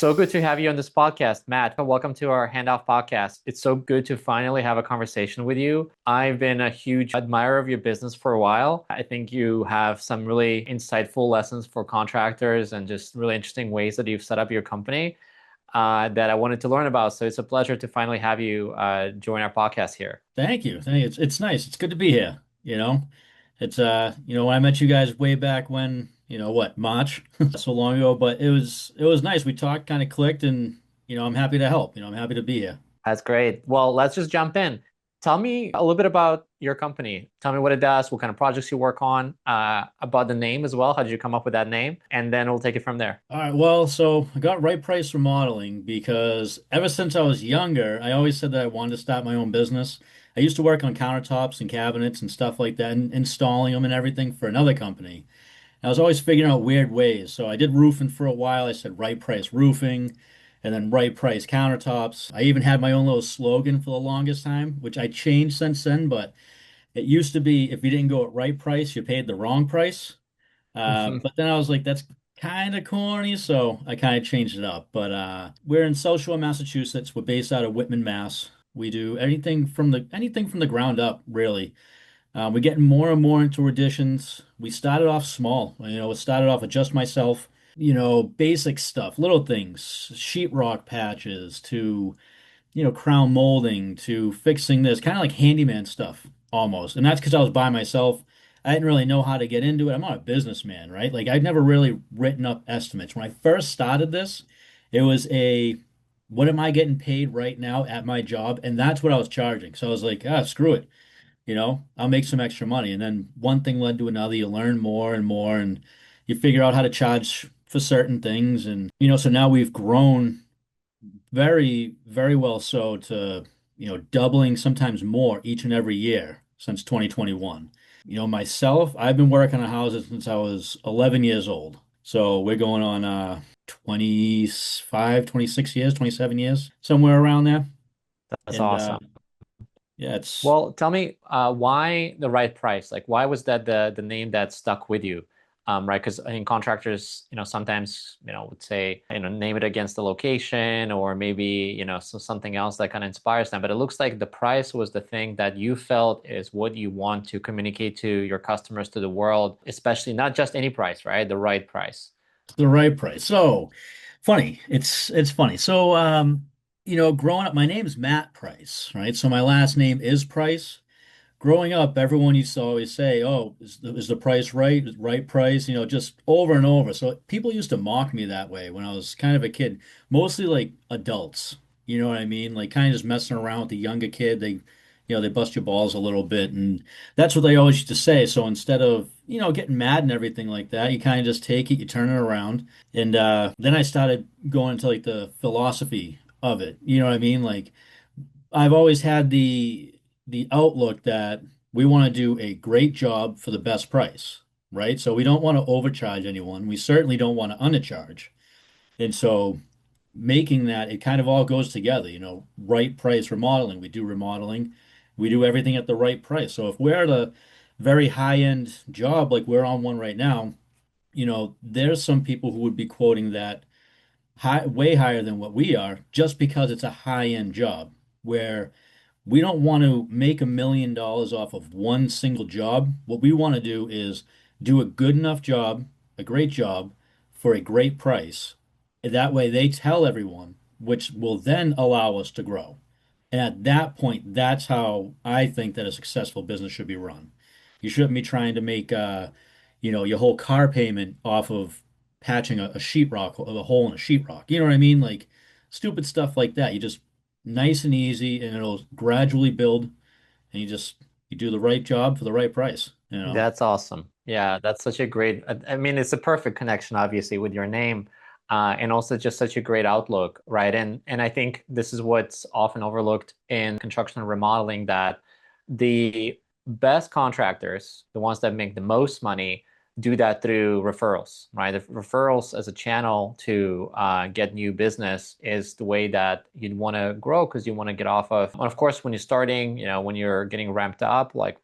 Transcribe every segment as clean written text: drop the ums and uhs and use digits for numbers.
So good to have you on this podcast, Matt. Welcome to our Handoff podcast. It's so good to finally have a conversation with you. I've been a huge admirer of your business for a while. I think you have some really insightful lessons for contractors and just really interesting ways that you've set up your company that I wanted to learn about. So it's a pleasure to finally have you join our podcast here. Thank you. Thank you. It's nice. It's good to be here. When I met you guys way back when, March, so long ago, but it was nice. We talked, kind of clicked, and I'm happy to help. I'm happy to be here. That's great. Well, let's just jump in. Tell me a little bit about your company. Tell me what it does, what kind of projects you work on, about the name as well. How did you come up with that name? And then we'll take it from there. All right, well, so I got Right Price Remodeling because ever since I was younger, I always said that I wanted to start my own business. I used to work on countertops and cabinets and stuff like that, and installing them and everything for another company. I was always figuring out weird ways. So I did roofing for a while. I said right price roofing and then right price countertops. I even had my own little slogan for the longest time, which I changed since then. But it used to be if you didn't go at right price, you paid the wrong price. But then I was like, that's kind of corny. So I kind of changed it up. But we're in South Shore, Massachusetts. We're based out of Whitman, Mass. We do anything from the ground up, really. We're getting more and more into additions. We started off small. It started off with just myself, basic stuff, little things, sheetrock patches to, crown molding to fixing this, kind of like handyman stuff almost. And that's because I was by myself. I didn't really know how to get into it. I'm not a businessman, right? Like I'd never really written up estimates. When I first started this, it was what am I getting paid right now at my job? And that's what I was charging. So I was like, screw it. I'll make some extra money. And then one thing led to another. You learn more and more, and you figure out how to charge for certain things. And, so now we've grown very, very well so to, doubling, sometimes more each and every year since 2021. Myself, I've been working on houses since I was 11 years old. So we're going on 25, 26 years, 27 years, somewhere around there. That's And awesome. yeah, it's Well, tell me why the right price? Like, why was that the name that stuck with you? Right? Because I think contractors, sometimes, would say, name it against the location or maybe, something else that kind of inspires them. But it looks like the price was the thing that you felt is what you want to communicate to your customers, to the world, especially not just any price, right? The right price. the right price. So funny. It's funny. So growing up, my name is Matt Price, right? So my last name is Price. Growing up, everyone used to always say, "Oh, is the price right? Is right price?" Just over and over. So people used to mock me that way when I was kind of a kid, mostly like adults. You know what I mean? Like kind of just messing around with the younger kid. They bust your balls a little bit, and that's what they always used to say. So instead of, getting mad and everything like that, you kind of just take it, you turn it around, and then I started going into like the philosophy of it. You know what I mean? Like I've always had the outlook that we want to do a great job for the best price, right? So we don't want to overcharge anyone. We certainly don't want to undercharge. And so making that, it kind of all goes together, right price remodeling. We do remodeling. We do everything at the right price. So if we're at a very high-end job like we're on one right now, there's some people who would be quoting that way higher than what we are just because it's a high-end job where we don't want to make $1 million off of one single job. What we want to do is do a good enough job, a great job for a great price. And that way they tell everyone, which will then allow us to grow. And at that point, that's how I think that a successful business should be run. You shouldn't be trying to make your whole car payment off of patching a sheetrock, a hole in a sheetrock. You know what I mean? Like stupid stuff like that. You just nice and easy, and it'll gradually build, and you do the right job for the right price. That's awesome. Yeah, that's such a great, I mean, it's a perfect connection, obviously, with your name, and also just such a great outlook, right? And I think this is what's often overlooked in construction and remodeling, that the best contractors, the ones that make the most money, do that through referrals, right? The referrals as a channel to get new business is the way that you'd want to grow because you want to get off of course, when you're starting, when you're getting ramped up, like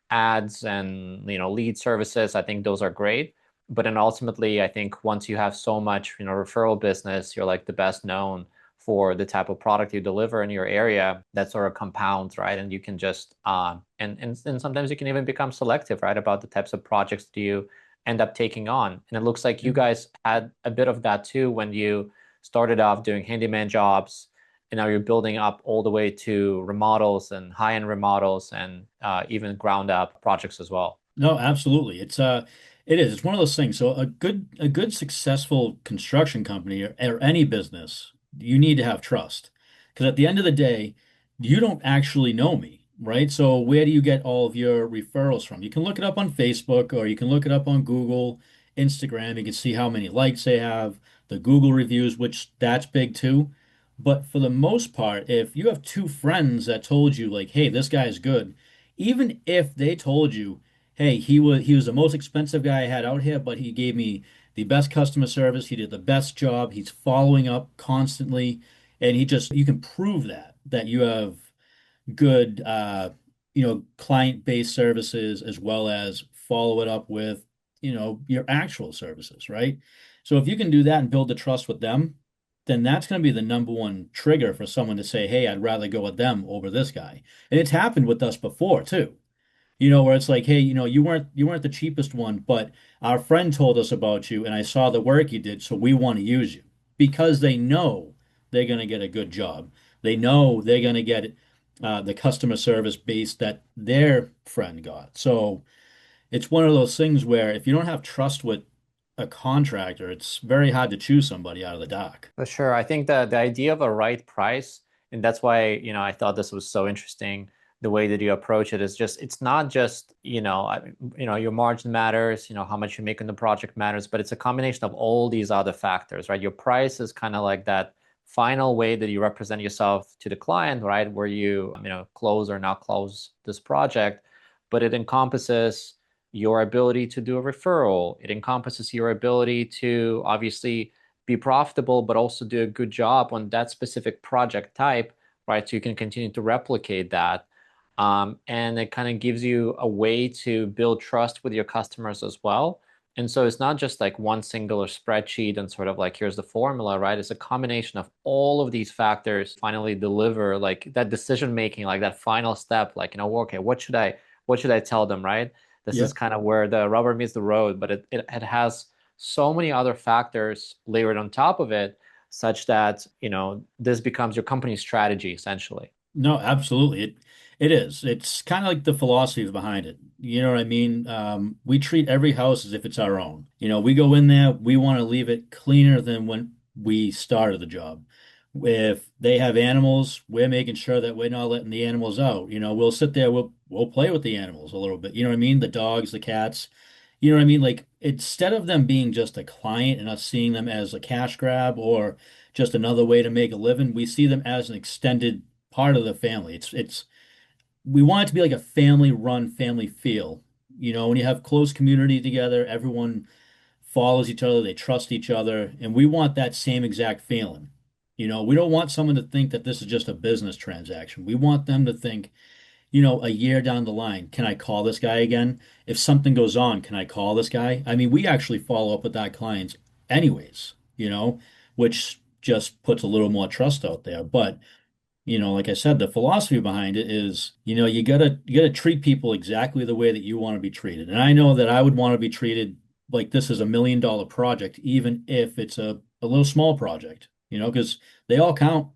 ads and lead services, I think those are great. But then ultimately, I think once you have so much, referral business, you're like the best known for the type of product you deliver in your area. That sort of compounds, right? And you can just and sometimes you can even become selective, right, about the types of projects that you end up taking on. And it looks like you guys had a bit of that too when you started off doing handyman jobs, and now you're building up all the way to remodels and high-end remodels and even ground up projects as well. No, absolutely. It is. It's one of those things. So a good successful construction company or any business, you need to have trust. Because at the end of the day, you don't actually know me, right? So where do you get all of your referrals from? You can look it up on Facebook or you can look it up on Google, Instagram. You can see how many likes they have, the Google reviews, which that's big too. But for the most part, if you have two friends that told you like, hey, this guy's good, even if they told you, hey, he was the most expensive guy I had out here, but he gave me the best customer service. He did the best job. He's following up constantly, and you can prove that you have good client-based services as well as follow it up with your actual services, right? So if you can do that and build the trust with them, then that's going to be the number one trigger for someone to say, hey, I'd rather go with them over this guy. And it's happened with us before too. Where it's like, hey, you weren't the cheapest one, but our friend told us about you and I saw the work you did, so we want to use you because they know they're going to get a good job. They know they're going to get the customer service base that their friend got. So it's one of those things where if you don't have trust with a contractor, it's very hard to choose somebody out of the dock. For sure. I think that the idea of a right price, and that's why, I thought this was so interesting, the way that you approach it is just, it's not just, your margin matters, how much you make in the project matters, but it's a combination of all these other factors, right? Your price is kind of like that final way that you represent yourself to the client, right? Where close or not close this project, but it encompasses your ability to do a referral. It encompasses your ability to obviously be profitable, but also do a good job on that specific project type, right? So you can continue to replicate that. And it kind of gives you a way to build trust with your customers as well. And so it's not just like one singular spreadsheet and sort of like, here's the formula, right? It's a combination of all of these factors finally deliver like that decision making, like that final step, like, okay, what should I tell them, right? This Yeah. is kind of where the rubber meets the road, but it has so many other factors layered on top of it, such that, this becomes your company's strategy essentially. No, absolutely. It is. It's kind of like the philosophy behind it. You know what I mean? We treat every house as if it's our own. We go in there, we want to leave it cleaner than when we started the job. If they have animals, we're making sure that we're not letting the animals out. We'll sit there, we'll play with the animals a little bit. You know what I mean? The dogs, the cats. You know what I mean? Like instead of them being just a client and us seeing them as a cash grab or just another way to make a living, we see them as an extended part of the family. It's we want it to be like a family run, family feel. When you have close community together, everyone follows each other, they trust each other, and we want that same exact feeling. We don't want someone to think that this is just a business transaction. We want them to think, a year down the line, can I call this guy again? If something goes on, can I call this guy? I mean, we actually follow up with that clients anyways, which just puts a little more trust out there. But like I said, the philosophy behind it is, you gotta treat people exactly the way that you want to be treated. And I know that I would want to be treated like this is $1 million project, even if it's a little small project, because they all count.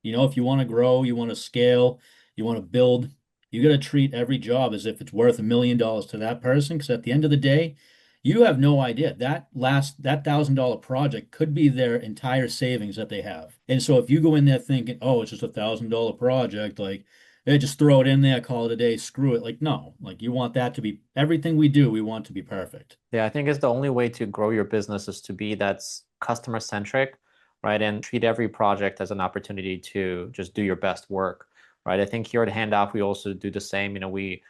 If you want to grow, you want to scale, you want to build, you got to treat every job as if it's worth $1 million to that person. Because at the end of the day, you have no idea. That $1,000 project could be their entire savings that they have. And so if you go in there thinking, oh, it's just $1,000 project, like, hey, just throw it in there, call it a day, screw it. Like, no, like you want that to be everything we do, we want to be perfect. Yeah, I think it's the only way to grow your business is to be that's customer centric, right? And treat every project as an opportunity to just do your best work, right? I think here at Handoff, we also do the same. When we,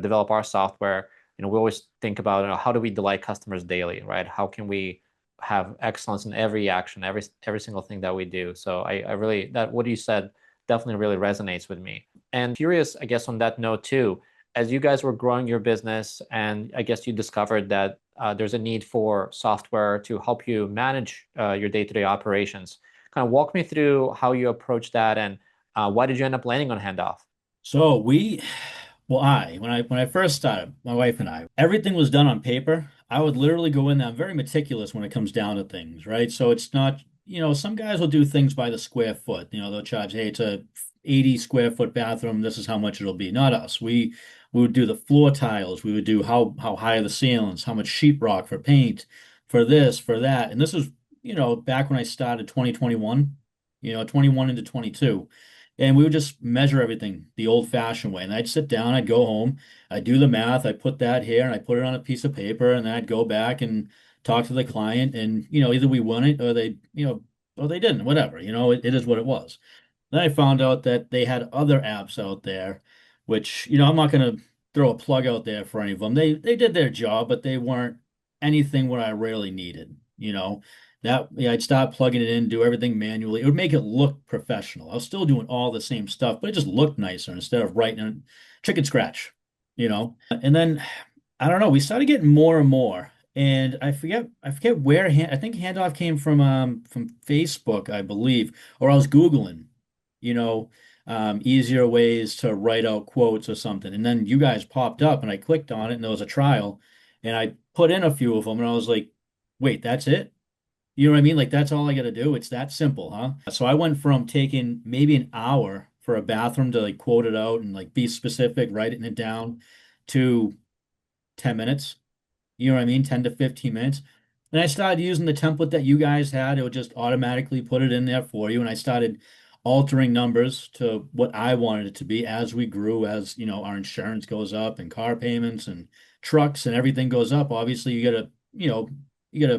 develop our software, we always think about, how do we delight customers daily, right? How can we have excellence in every action, every single thing that we do? So I really, that what you said definitely really resonates with me. And curious, I guess, on that note too, as you guys were growing your business and I guess you discovered that there's a need for software to help you manage your day-to-day operations. Kind of walk me through how you approach that and why did you end up landing on Handoff? So when I first started, my wife and I, everything was done on paper. I would literally go in there. I'm very meticulous when it comes down to things, right? So it's not, some guys will do things by the square foot. They'll charge, hey, it's a 80 square foot bathroom. This is how much it'll be. Not us. We would do the floor tiles. We would do how high are the ceilings, how much sheetrock for paint, for this, for that. And this is, back when I started 2021, 21 into 22. And we would just measure everything the old-fashioned way. And I'd sit down, I'd go home, I'd do the math, I'd put that here, and I'd put it on a piece of paper, and then I'd go back and talk to the client, and either we won it or they didn't, whatever. It is what it was. Then I found out that they had other apps out there, which, I'm not going to throw a plug out there for any of them. They did their job, but they weren't anything what I really needed. That yeah, I'd start plugging it in, do everything manually. It would make it look professional. I was still doing all the same stuff, but it just looked nicer instead of writing a chicken scratch. And then I don't know, we started getting more and more. And I forget where I think Handoff came from Facebook, I believe, or I was Googling, you know, easier ways to write out quotes or something. And then you guys popped up and I clicked on it and there was a trial and I put in a few of them and I was like, wait, that's it? You know what I mean? Like that's all I got to do. It's that simple, huh? So I went from taking maybe an hour for a bathroom to like quote it out and like be specific, writing it down to 10 minutes. You know what I mean? 10 to 15 minutes. And I started using the template that you guys had. It would just automatically put it in there for you. And I started altering numbers to what I wanted it to be as we grew, as our insurance goes up and car payments and trucks and everything goes up. Obviously, you gotta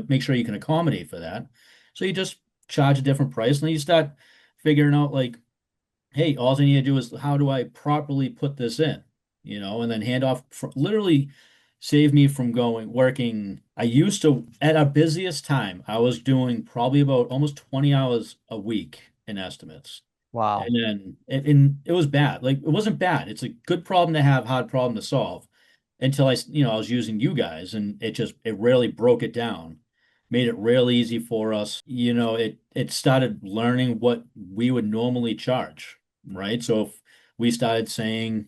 make sure you can accommodate for that. So you just charge a different price, and then you start figuring out like, hey, all I need to do is how do I properly put this in? And then Handoff literally saved me from going working. I used to, at our busiest time, I was doing probably about almost 20 hours a week in estimates. Wow. And then and it was bad. Like it wasn't bad. It's a good problem to have, hard problem to solve. Until I was using you guys, and it really broke it down, made it real easy for us. It started learning what we would normally charge, right? So if we started saying,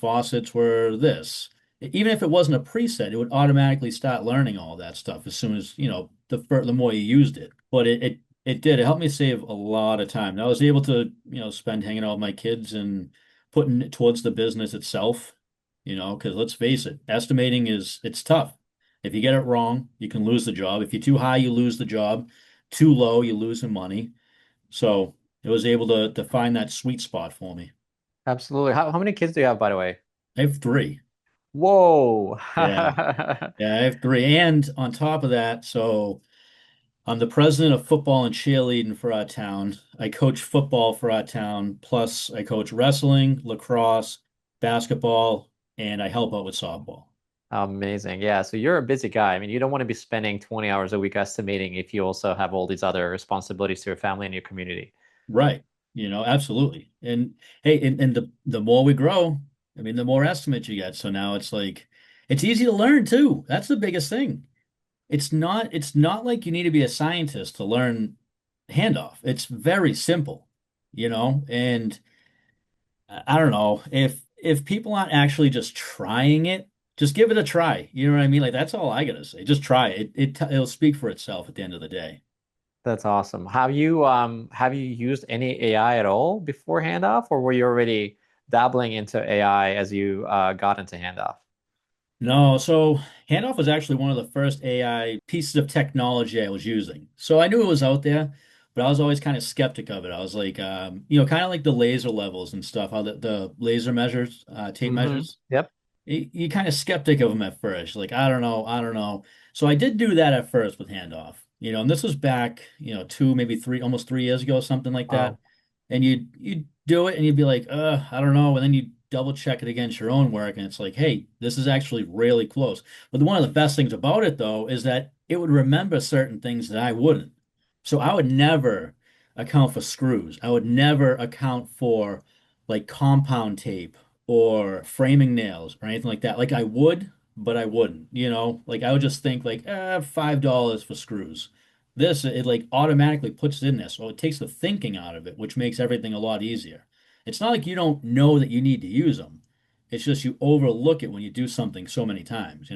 faucets were this, even if it wasn't a preset, it would automatically start learning all that stuff as soon as, the more you used it. But it did. It helped me save a lot of time. And I was able to, spend hanging out with my kids and putting it towards the business itself, because let's face it, estimating it's tough. If you get it wrong, you can lose the job. If you're too high, you lose the job. Too low, you lose the money. So it was able to find that sweet spot for me. Absolutely. How many kids do you have, by the way? I have three. Whoa. Yeah. Yeah, I have three. And on top of that, so I'm the president of football and cheerleading for our town. I coach football for our town. Plus, I coach wrestling, lacrosse, basketball, and I help out with softball. Amazing. Yeah. So you're a busy guy. I mean, you don't want to be spending 20 hours a week estimating if you also have all these other responsibilities to your family and your community. Right. Absolutely. And hey, and the more we grow, I mean, the more estimates you get. So now it's like it's easy to learn too. That's the biggest thing. It's not like you need to be a scientist to learn handoff. It's very simple. And I don't know if people aren't actually just trying it, just give it a try. You know what I mean? Like that's all I gotta say. Just try it. It'll speak for itself at the end of the day. That's awesome. Have you used any AI at all before Handoff, or were you already dabbling into AI as you got into Handoff? No, so Handoff was actually one of the first AI pieces of technology I was using. So I knew it was out there, but I was always kind of skeptic of it. I was like, kind of like the laser levels and stuff, how the laser measures, tape measures. Yep. You kind of skeptic of them at first. Like, I don't know, I don't know. So I did do that at first with Handoff, and this was back, two, maybe three, almost 3 years ago, something like that. Wow. And you'd do it and you'd be like, I don't know. And then you double check it against your own work, and it's like, hey, this is actually really close. But one of the best things about it though is that it would remember certain things that I wouldn't. So I would never account for screws. I would never account for like compound tape or framing nails or anything like that. Like I would, but I wouldn't, like I would just think like, $5 for screws. This, it like automatically puts it in there. So it takes the thinking out of it, which makes everything a lot easier. It's not like you don't know that you need to use them. It's just you overlook it when you do something so many times.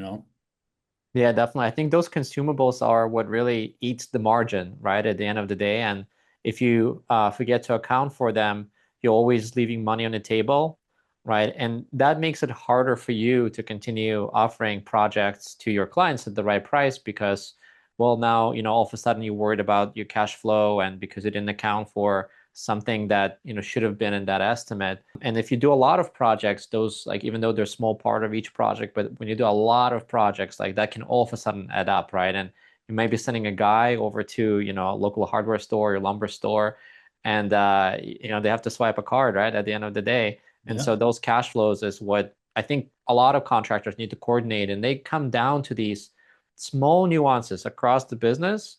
Yeah, definitely. I think those consumables are what really eats the margin, right, at the end of the day. And if you forget to account for them, you're always leaving money on the table, right? And that makes it harder for you to continue offering projects to your clients at the right price because, well, now, all of a sudden you're worried about your cash flow and because you didn't account for something that, should have been in that estimate. And if you do a lot of projects, those like even though they're a small part of each project, but when you do a lot of projects, like that can all of a sudden add up, right? And you may be sending a guy over to, a local hardware store or lumber store, and they have to swipe a card, right, at the end of the day. And Yeah. so those cash flows is what I think a lot of contractors need to coordinate, and they come down to these small nuances across the business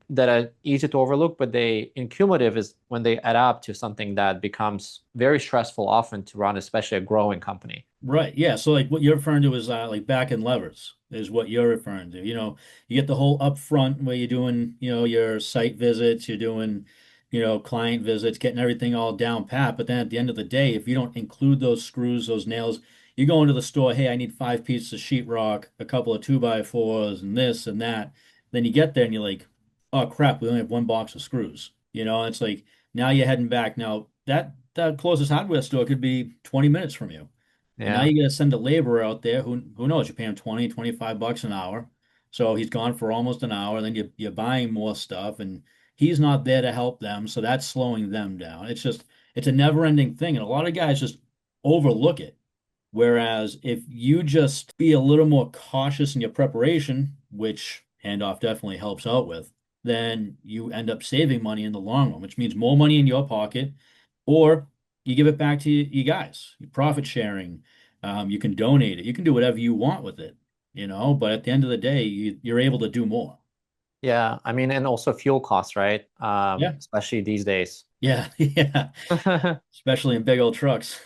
that are easy to overlook, but they in cumulative is when they add up to something that becomes very stressful often to run, especially a growing company. Right. Yeah. So like what you're referring to is like back end levers is what you're referring to. You get the whole upfront where you're doing, your site visits, you're doing, client visits, getting everything all down pat. But then at the end of the day, if you don't include those screws, those nails, you go into the store, hey, I need 5 pieces of sheetrock, a couple of 2x4s and this and that. Then you get there and you're like, oh crap, we only have one box of screws. It's like now you're heading back. Now that closest hardware store could be 20 minutes from you. And now Yeah. you got to send a laborer out there who knows you pay him 20, $25 an hour. So he's gone for almost an hour. Then you're buying more stuff and he's not there to help them. So that's slowing them down. It's a never ending thing. And a lot of guys just overlook it. Whereas if you just be a little more cautious in your preparation, which Handoff definitely helps out with, then you end up saving money in the long run, which means more money in your pocket, or you give it back to you guys. Profit sharing, you can donate it, you can do whatever you want with it. But at the end of the day, you're able to do more. Yeah. I mean, and also fuel costs, right? Yeah, Especially these days. yeah, yeah. Especially in big old trucks.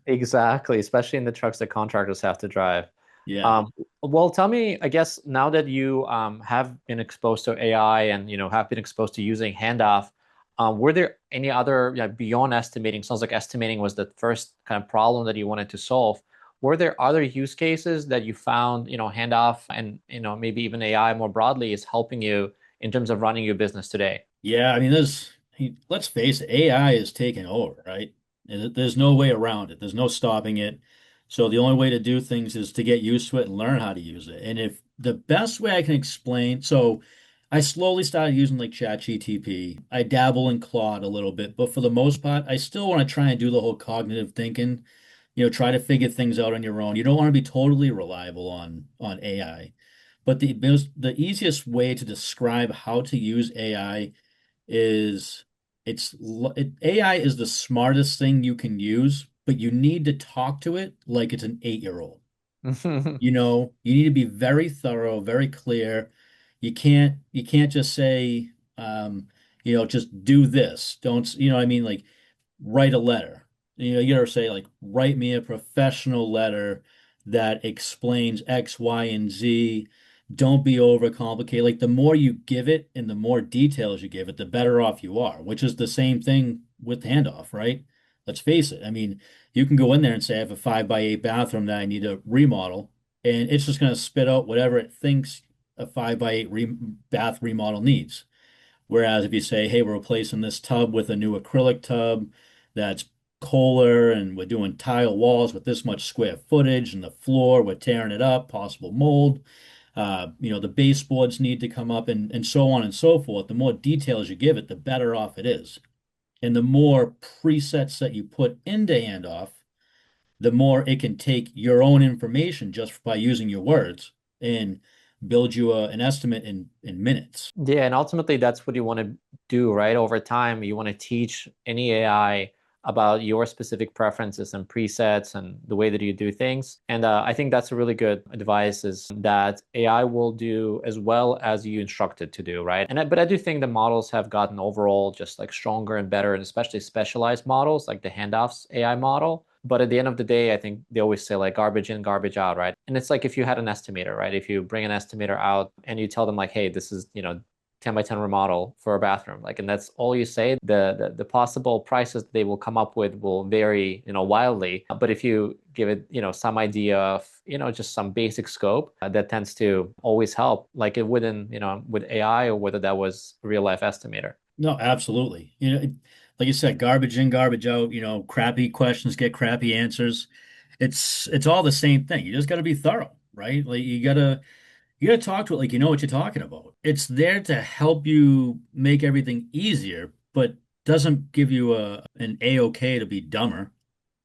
Exactly, especially in the trucks that contractors have to drive. Yeah. Well, tell me, I guess now that you have been exposed to AI and have been exposed to using Handoff, were there any other beyond estimating? Sounds like estimating was the first kind of problem that you wanted to solve. Were there other use cases that you found, Handoff and maybe even AI more broadly is helping you in terms of running your business today? Yeah, I mean, let's face it, AI is taking over, right? And there's no way around it. There's no stopping it. So the only way to do things is to get used to it and learn how to use it. And if the best way I can explain, so I slowly started using like ChatGTP. I dabble in Claude a little bit, but for the most part, I still want to try and do the whole cognitive thinking, try to figure things out on your own. You don't want to be totally reliable on AI. But the easiest way to describe how to use AI is AI is the smartest thing you can use, but you need to talk to it like it's an 8-year-old. You need to be very thorough, very clear. You can't just say, just do this. Don't, what I mean? Like write a letter. You gotta say like, write me a professional letter that explains X, Y, and Z. Don't be overcomplicated. Like the more you give it and the more details you give it, the better off you are, which is the same thing with Handoff, right? Let's face it. I mean, you can go in there and say, I have a 5x8 bathroom that I need to remodel, and it's just going to spit out whatever it thinks a 5x8 bath remodel needs. Whereas if you say, hey, we're replacing this tub with a new acrylic tub that's Kohler and we're doing tile walls with this much square footage and the floor, we're tearing it up, possible mold, the baseboards need to come up and so on and so forth. The more details you give it, the better off it is. And the more presets that you put into Handoff, the more it can take your own information just by using your words and build you an estimate in minutes. Yeah, and ultimately that's what you want to do, right? Over time, you want to teach any AI about your specific preferences and presets and the way that you do things. And I think that's a really good advice is that AI will do as well as you instruct it to do, right? But I do think the models have gotten overall just like stronger and better, and especially specialized models like the Handoff's AI model. But at the end of the day, I think they always say like garbage in, garbage out, right? And it's like if you had an estimator, right? If you bring an estimator out and you tell them like, hey, this is, 10 by 10 remodel for a bathroom, like, and that's all you say, the possible prices they will come up with will vary, wildly. But if you give it, some idea of, just some basic scope, that tends to always help, like it wouldn't, with AI or whether that was real life estimator. No, absolutely. Like you said, garbage in, garbage out, crappy questions get crappy answers. It's all the same thing. You just got to be thorough, right? Like you gotta talk to it like you know what you're talking about. It's there to help you make everything easier, but doesn't give you an A-OK to be dumber.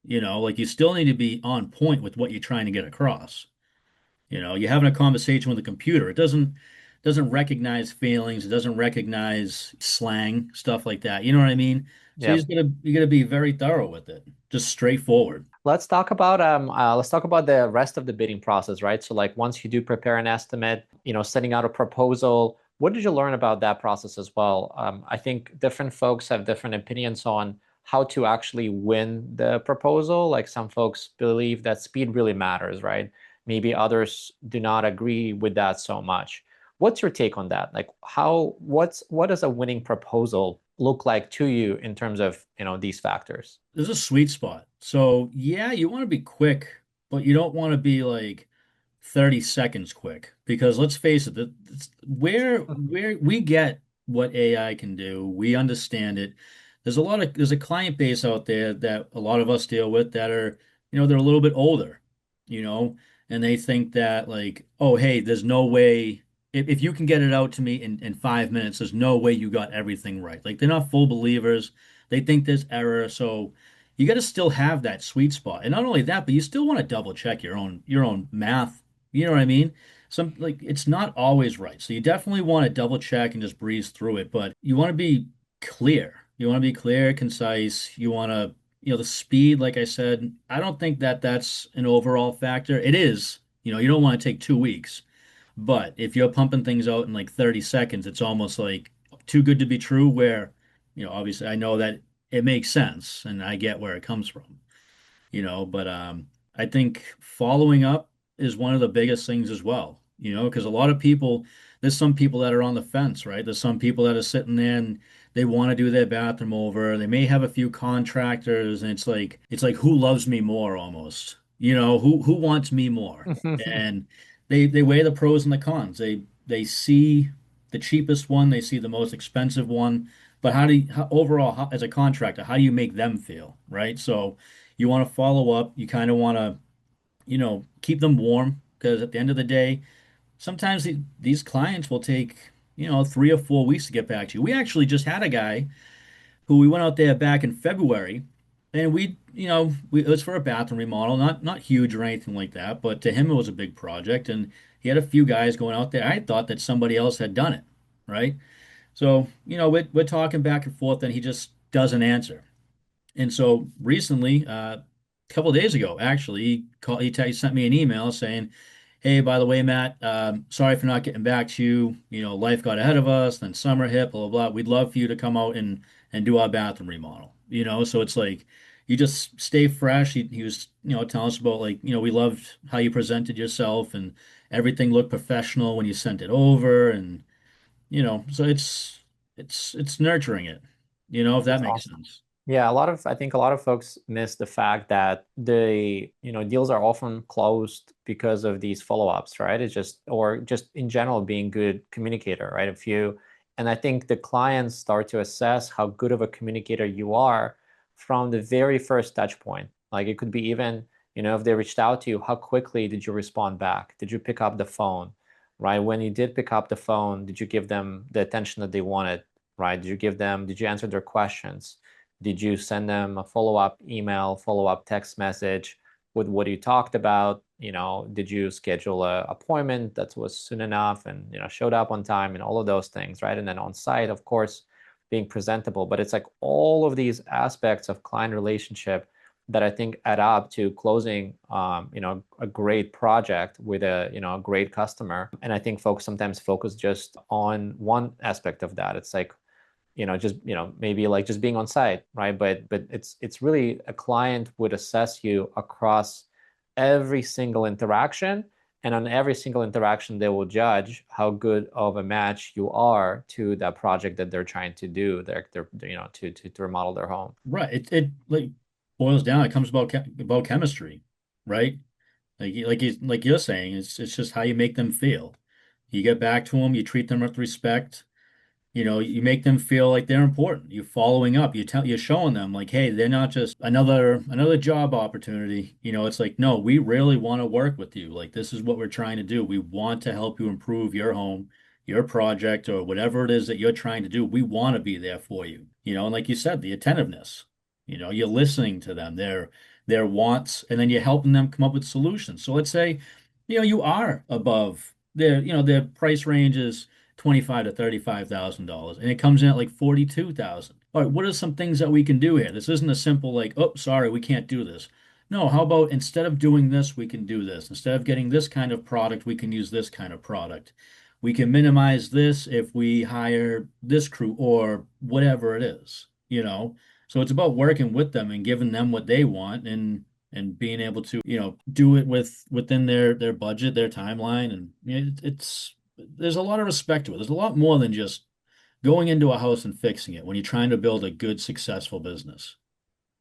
Like you still need to be on point with what you're trying to get across. You're having a conversation with a computer. It doesn't recognize feelings. It doesn't recognize slang, stuff like that. You know what I mean? So Yeah. you gotta be very thorough with it, just straightforward. Let's talk about the rest of the bidding process, right? So like once you do prepare an estimate, setting out a proposal, what did you learn about that process as well? I think different folks have different opinions on how to actually win the proposal. Like some folks believe that speed really matters, right? Maybe others do not agree with that so much. What's your take on that? Like what does a winning proposal look like to you in terms of, these factors? There's a sweet spot. So yeah, you want to be quick, but you don't want to be like 30 seconds quick because let's face it, where we get what AI can do, we understand it. There's a client base out there that a lot of us deal with that are, they're a little bit older, you know, and they think that like, oh, hey, there's no way if you can get it out to me in 5 minutes, there's no way you got everything right. Like they're not full believers. They think there's error. So you got to still have that sweet spot. And not only that, but you still want to double check your own math. You know what I mean? Some like it's not always right. So you definitely want to double check and just breeze through it, but you want to be clear. You want to be clear, concise. You want to, the speed, like I said, I don't think that that's an overall factor. It is, you don't want to take 2 weeks. But if you're pumping things out in like 30 seconds, it's almost like too good to be true, where, obviously I know that it makes sense and I get where it comes from, but I think following up is one of the biggest things as well, because a lot of people, there's some people that are on the fence, right? There's some people that are sitting there and they want to do their bathroom over. They may have a few contractors, and it's like who loves me more almost, who wants me more? And they weigh the pros and the cons. They see the cheapest one, they see the most expensive one, but overall, as a contractor, how do you make them feel, right? So you want to follow up. You kind of want to, keep them warm because at the end of the day, sometimes these clients will take, 3 or 4 weeks to get back to you. We actually just had a guy who we went out there back in February, and it was for a bathroom remodel, not huge or anything like that, but to him it was a big project, and he had a few guys going out there. I thought that somebody else had done it, right? So, we're talking back and forth, and he just doesn't answer. And so recently, a couple of days ago, actually, he sent me an email saying, "Hey, by the way, Matt, sorry for not getting back to you. Life got ahead of us, then summer hit, blah blah blah. We'd love for you to come out and do our bathroom remodel." So it's like you just stay fresh. He was, telling us about like, we loved how you presented yourself and everything looked professional when you sent it over, and so it's nurturing it, if that That's makes awesome. sense. Yeah, I think a lot of folks miss the fact that deals are often closed because of these follow-ups, right? Or just in general being good communicator, right? And I think the clients start to assess how good of a communicator you are from the very first touch point. Like it could be even, if they reached out to you, how quickly did you respond back? Did you pick up the phone, right? When you did pick up the phone, did you give them the attention that they wanted, right? Did you answer their questions? Did you send them a follow-up email, follow-up text message with what you talked about? Did you schedule a appointment that was soon enough and, showed up on time and all of those things, right? And then on site, of course, being presentable. But it's like all of these aspects of client relationship that I think add up to closing, a great project with a great customer. And I think folks sometimes focus just on one aspect of that. It's like, just maybe like just being on site, right? But it's really a client would assess you across every single interaction, and on every single interaction they will judge how good of a match you are to that project that they're trying to do. They're to remodel their home. Right. It like boils down. It comes about chemistry, right? Like you're saying, it's just how you make them feel. You get back to them, you treat them with respect. You make them feel like they're important. You're following up. You're showing them like, hey, they're not just another job opportunity. It's like, no, we really want to work with you. Like this is what we're trying to do. We want to help you improve your home, your project, or whatever it is that you're trying to do. We want to be there for you. And like you said, the attentiveness. You're listening to them, their wants, and then you're helping them come up with solutions. So let's say, you are above their price range is 25 to $35,000 and it comes in at like 42,000. All right, what are some things that we can do here? This isn't a simple like, oh, sorry, we can't do this. No, how about instead of doing this, we can do this. Instead of getting this kind of product, we can use this kind of product. We can minimize this if we hire this crew or whatever it is. So it's about working with them and giving them what they want and being able to, do it within their budget, their timeline, and it's there's a lot of respect to it. There's a lot more than just going into a house and fixing it when you're trying to build a good, successful business.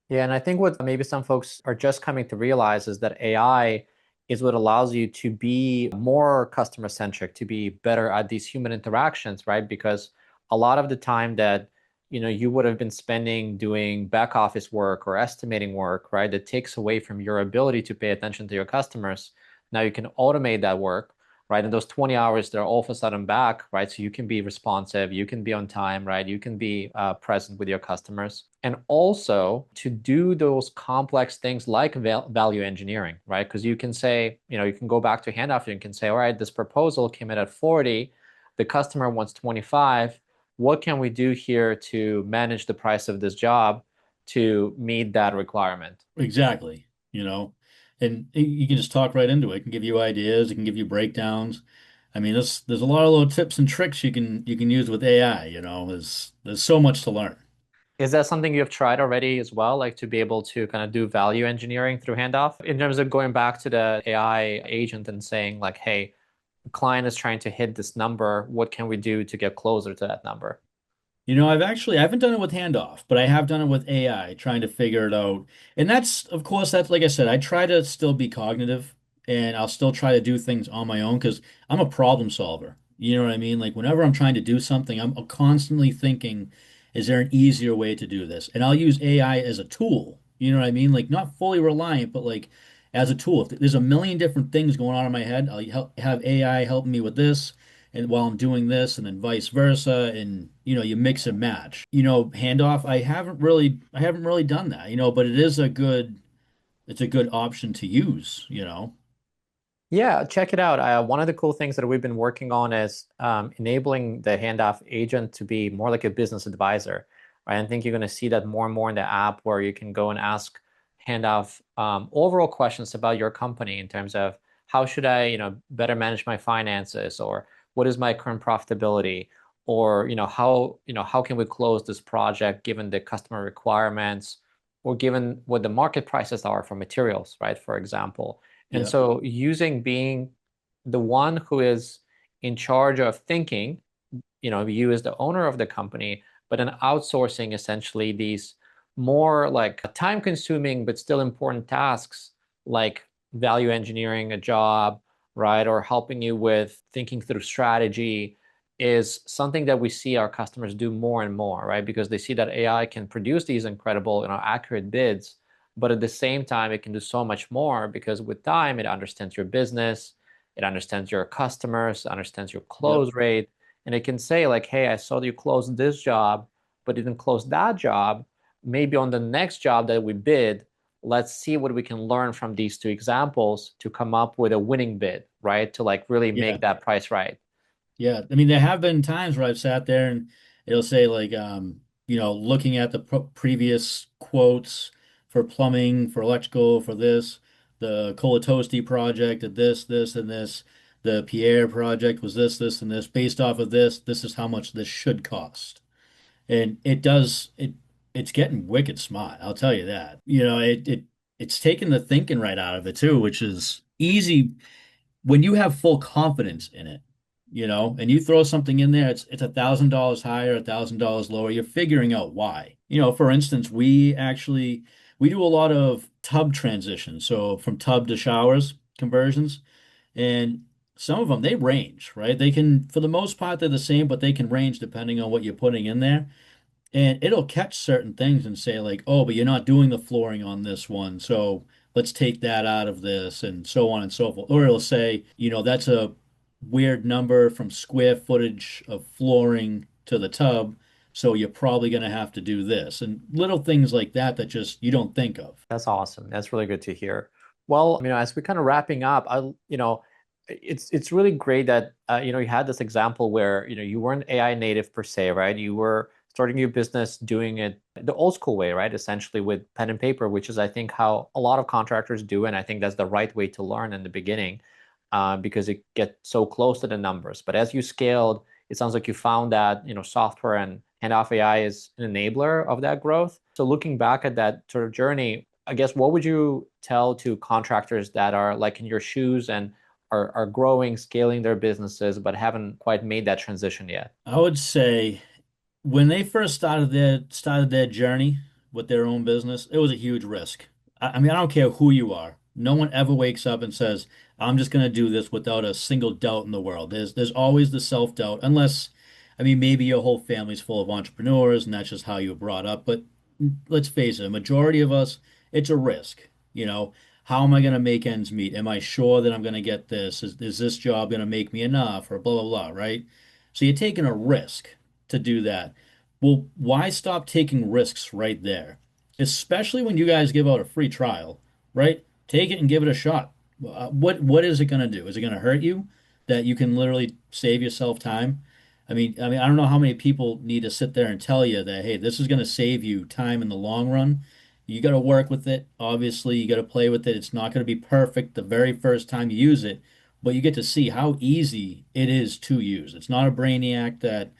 Yeah, and I think what maybe some folks are just coming to realize is that AI is what allows you to be more customer centric, to be better at these human interactions, right? Because a lot of the time that you would have been spending doing back office work or estimating work, right? That takes away from your ability to pay attention to your customers. Now you can automate that work, right? And those 20 hours, they're all of a sudden back, right? So you can be responsive, you can be on time, right? You can be present with your customers. And also to do those complex things like value engineering, right? Because you can say, you can go back to Handoff and you can say, all right, this proposal came in at 40, the customer wants 25. What can we do here to manage the price of this job to meet that requirement? Exactly. And you can just talk right into it. It can give you ideas. It can give you breakdowns. I mean, there's a lot of little tips and tricks you can use with AI. There's so much to learn. Is that something you've tried already as well, like to be able to kind of do value engineering through Handoff in terms of going back to the AI agent and saying like, hey, the client is trying to hit this number. What can we do to get closer to that number? I haven't done it with handoff, but I have done it with AI, trying to figure it out. And of course, that's like I said, I try to still be cognitive and I'll still try to do things on my own because I'm a problem solver. You know what I mean? Like whenever I'm trying to do something, I'm constantly thinking, is there an easier way to do this? And I'll use AI as a tool. You know what I mean? Like not fully reliant, but like as a tool. If there's a million different things going on in my head, have AI helping me with this and while I'm doing this and then vice versa and you mix and match. Handoff, I haven't really done that, but it's a good option to use. Yeah, check it out. One of the cool things that we've been working on is enabling the handoff agent to be more like a business advisor. Right? I think you're going to see that more and more in the app where you can go and ask handoff overall questions about your company in terms of how should I, better manage my finances, or what is my current profitability, or how can we close this project given the customer requirements, or given what the market prices are for materials, right? For example. And Yeah. so using being the one who is in charge of thinking, you as the owner of the company, but then outsourcing essentially these more like time consuming but still important tasks like value engineering a job, right? Or helping you with thinking through strategy is something that we see our customers do more and more, right? Because they see that AI can produce these incredible, accurate bids, but at the same time, it can do so much more because with time, it understands your business, it understands your customers, understands your Yep. close rate, and it can say like, hey, I saw you close this job, but didn't close that job. Maybe on the next job that we bid, let's see what we can learn from these two examples to come up with a winning bid, right? To like really Yeah. make that price right. Yeah. I mean, there have been times where I've sat there and it'll say like, looking at the previous quotes for plumbing, for electrical, for this, the Colatosti project did this, and this. The Pierre project was this, and this. Based off of this is how much this should cost. And it's getting wicked smart, I'll tell you that. It's taking the thinking right out of it too, which is easy when you have full confidence in it, and you throw something in there, it's $1,000 higher, $1,000 lower. You're figuring out why. For instance, we do a lot of tub transitions, so from tub to showers conversions, and some of them they range, right? They can, for the most part, they're the same, but they can range depending on what you're putting in there. And it'll catch certain things and say like, oh, but you're not doing the flooring on this one, so let's take that out of this, and so on and so forth. Or it'll say, that's a weird number from square footage of flooring to the tub, so you're probably going to have to do this. And little things like that that just you don't think of. That's awesome. That's really good to hear. Well, as we kind of wrapping up, it's really great that you had this example where you weren't AI native per se, right? You were starting your business doing it the old school way, right? Essentially with pen and paper, which is I think how a lot of contractors do, and I think that's the right way to learn in the beginning, because it gets so close to the numbers. But as you scaled, it sounds like you found that software and Handoff AI is an enabler of that growth. So looking back at that sort of journey, I guess what would you tell to contractors that are like in your shoes and are growing, scaling their businesses, but haven't quite made that transition yet? I would say when they first started their journey with their own business, it was a huge risk. I mean, I don't care who you are. No one ever wakes up and says, "I'm just going to do this without a single doubt in the world." There's always the self-doubt, unless, I mean, maybe your whole family's full of entrepreneurs and that's just how you were brought up. But let's face it, a majority of us, it's a risk. How am I going to make ends meet? Am I sure that I'm going to get this? Is this job going to make me enough? Or blah, blah, blah, right? So you're taking a risk to do that. Well, why stop taking risks right there? Especially when you guys give out a free trial, right? Take it and give it a shot. What is it going to do? Is it going to hurt you that you can literally save yourself time? I mean, I don't know how many people need to sit there and tell you that, hey, this is going to save you time in the long run. You got to work with it. Obviously, you got to play with it. It's not going to be perfect the very first time you use it, but you get to see how easy it is to use. It's not a brainiac that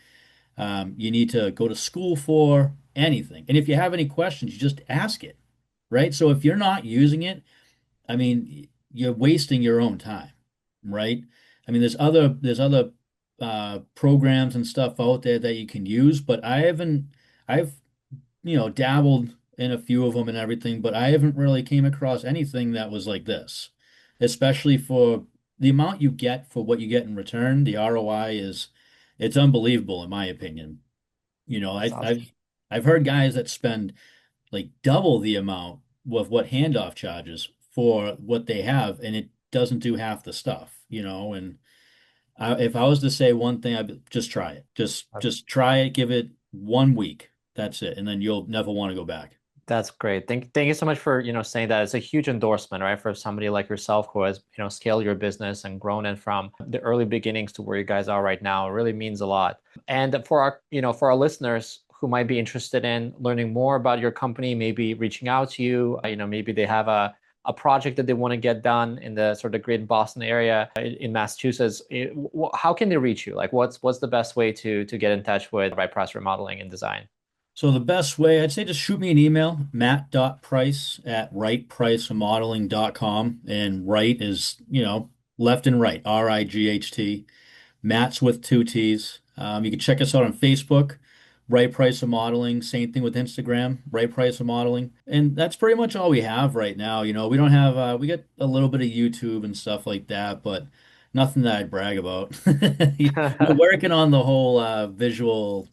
you need to go to school for anything. And if you have any questions, you just ask it, right? So if you're not using it, I mean, you're wasting your own time, right? I mean, there's other programs and stuff out there that you can use, but I've dabbled in a few of them and everything, but I haven't really came across anything that was like this, especially for the amount you get for what you get in return. The ROI it's unbelievable in my opinion. That's awesome. I've heard guys that spend like double the amount of what Handoff charges for what they have, and it doesn't do half the stuff. And if I was to say one thing, I'd just try it. Just try it, give it 1 week. That's it, and then you'll never want to go back. That's great. Thank you so much for, saying that. It's a huge endorsement, right? For somebody like yourself who has, scaled your business and grown it from the early beginnings to where you guys are right now. It really means a lot. And for our listeners who might be interested in learning more about your company, maybe reaching out to you, maybe they have a project that they want to get done in the sort of great Boston area in Massachusetts. How can they reach you? Like what's the best way to get in touch with Right Price Remodeling and Design? So the best way, I'd say just shoot me an email, matt.price@rightpricemodeling.com. And right is, left and right, RIGHT. Matt's with two T's. You can check us out on Facebook, Right Price of Modeling. Same thing with Instagram, Right Price of Modeling. And that's pretty much all we have right now. We don't have, we got a little bit of YouTube and stuff like that, but nothing that I'd brag about. We're working on the whole visual,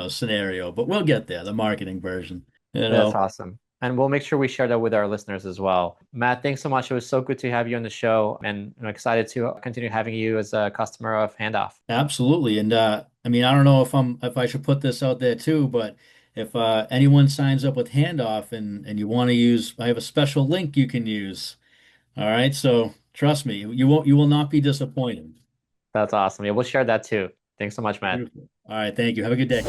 scenario, but we'll get there, the marketing version, you That's know. awesome. And we'll make sure we share that with our listeners as well. Matt, thanks so much. It was so good to have you on the show, and I'm excited to continue having you as a customer of Handoff. Absolutely. And I mean, I don't know if I should put this out there too, but if anyone signs up with Handoff and you want to use, I have a special link you can use. All right. So trust me, you will not be disappointed. That's awesome. Yeah, we'll share that too. Thanks so much, Matt. Beautiful. All right. Thank you. Have a good day.